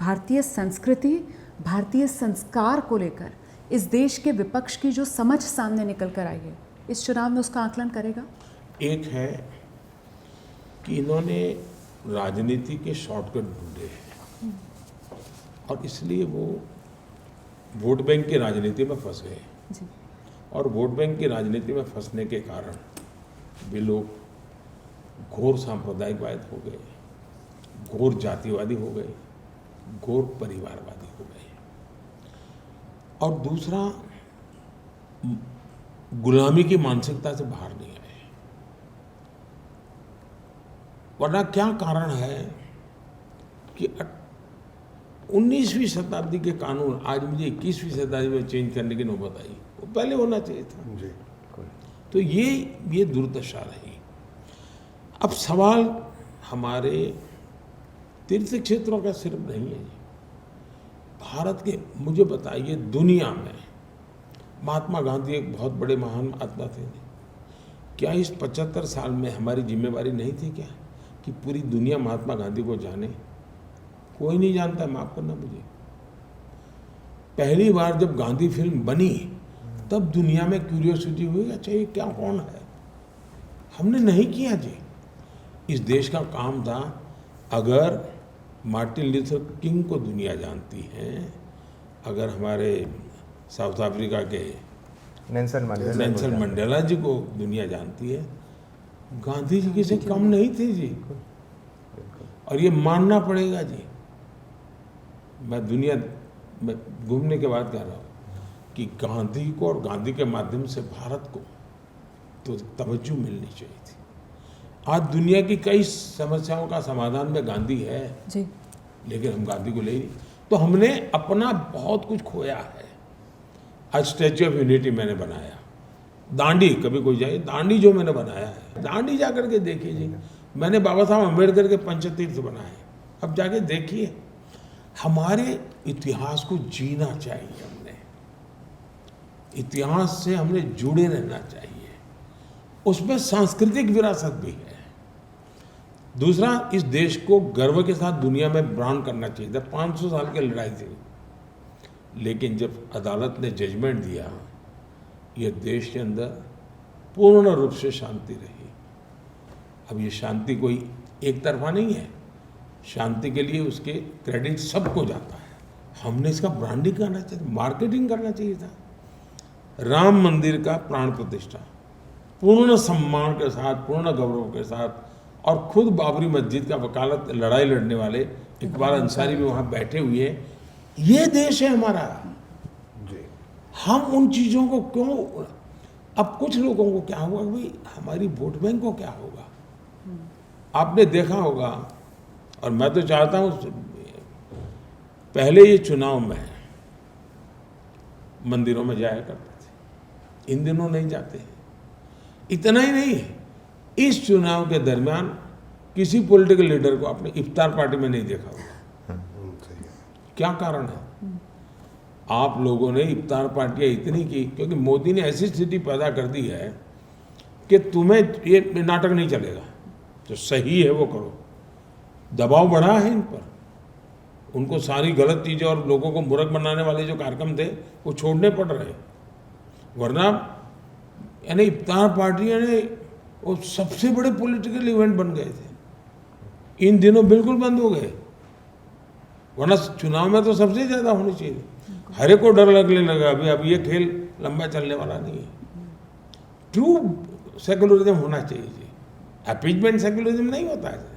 भारतीय संस्कृति, भारतीय संस्कार को लेकर इस देश के विपक्ष की जो समझ सामने निकल कर आई है, इस चुनाव में उसका आकलन करेगा? एक है कि इन्होंने राजनीति के शॉर्टकट ढूंढे हैं और इसलिए वो वोट बैंक की राजनीति में फंस गए जी। और वोट बैंक की राजनीति में फंसने के कारण वे लोग घोर सांप्रदायिकवाद हो गए, घोर जातिवादी हो गए, घोर परिवारवादी हो गए। और दूसरा, गुलामी की मानसिकता से बाहर नहीं आए। वरना क्या कारण है कि 19वीं शताब्दी के कानून आज मुझे 21वीं शताब्दी में चेंज करने की नौबत आई, वो पहले होना चाहिए था जी। तो ये दुर्दशा रही। अब सवाल हमारे तीर्थ क्षेत्रों का सिर्फ नहीं है। भारत के, मुझे बताइए, दुनिया में महात्मा गांधी एक बहुत बड़े महान महात्मा थे। क्या इस 75 साल में हमारी जिम्मेवारी नहीं थी क्या कि पूरी दुनिया महात्मा गांधी को जाने? कोई नहीं जानता, माफ करना मुझे। पहली बार जब गांधी फिल्म बनी तब दुनिया में क्यूरियोसिटी हुई, अच्छा ये क्या, कौन है? हमने नहीं किया जी। इस देश का काम था, अगर मार्टिन लूथर किंग को दुनिया जानती है, अगर हमारे साउथ अफ्रीका के नेल्सन मंडेला जी को दुनिया जानती है, गांधी जी किसी कम नहीं थे जी। और ये मानना पड़ेगा जी। मैं दुनिया में घूमने के बाद कह रहा हूँ कि गांधी को और गांधी के माध्यम से भारत को तो तवज्जो मिलनी चाहिए थी। आज दुनिया की कई समस्याओं का समाधान में गांधी है जी। लेकिन हम गांधी को ले नहीं, तो हमने अपना बहुत कुछ खोया है। आज स्टैच्यू ऑफ यूनिटी मैंने बनाया, दांडी, कभी कोई जाए, दांडी जो मैंने बनाया है, दांडी जाकर के देखिए जी। मैंने बाबा साहब अम्बेडकर के पंचतीर्थ बनाए, अब जाके देखिए। हमारे इतिहास को जीना चाहिए, हमने इतिहास से हमने जुड़े रहना चाहिए, उसमें सांस्कृतिक विरासत भी है। दूसरा, इस देश को गर्व के साथ दुनिया में ब्रांड करना चाहिए था। 500 साल की लड़ाई थी, लेकिन जब अदालत ने जजमेंट दिया, यह देश के अंदर पूर्ण रूप से शांति रही। अब ये शांति कोई एक तरफा नहीं है, शांति के लिए उसके क्रेडिट सबको जाता है। हमने इसका ब्रांडिंग करना चाहिए, मार्केटिंग करना चाहिए था। राम मंदिर का प्राण प्रतिष्ठा पूर्ण सम्मान के साथ, पूर्ण गौरव के साथ, और खुद बाबरी मस्जिद का वकालत, लड़ाई लड़ने वाले इकबाल अंसारी भी वहाँ बैठे हुए हैं। ये देश है हमारा जी। हम उन चीज़ों को क्यों, अब कुछ लोगों को क्या होगा भाई, हमारी वोट बैंक को क्या होगा? आपने देखा होगा, और मैं तो चाहता हूँ, पहले ये चुनाव में मंदिरों में जाया करते थे, इन दिनों नहीं जाते हैं। इतना ही नहीं, इस चुनाव के दरमियान किसी पॉलिटिकल लीडर को आपने इफ्तार पार्टी में नहीं देखा होगा। क्या कारण है? आप लोगों ने इफ्तार पार्टियां इतनी की क्योंकि मोदी ने ऐसी स्थिति पैदा कर दी है कि तुम्हें ये नाटक नहीं चलेगा, जो सही है वो करो। दबाव बढ़ा है इन पर, उनको सारी गलत चीज़ें और लोगों को मूर्ख बनाने वाले जो कार्यक्रम थे वो छोड़ने पड़ रहे हैं। वरना यानी इफ्तार पार्टियां ने वो सबसे बड़े पॉलिटिकल इवेंट बन गए थे, इन दिनों बिल्कुल बंद हो गए। वरना चुनाव में तो सबसे ज़्यादा होनी चाहिए। हर एक को डर लगने लगा अभी, अब ये खेल लंबा चलने वाला नहीं है। ट्रू सेकुलरिज्म होना चाहिए जी, अपीजमेंट सेकुलरिज्म नहीं होता है।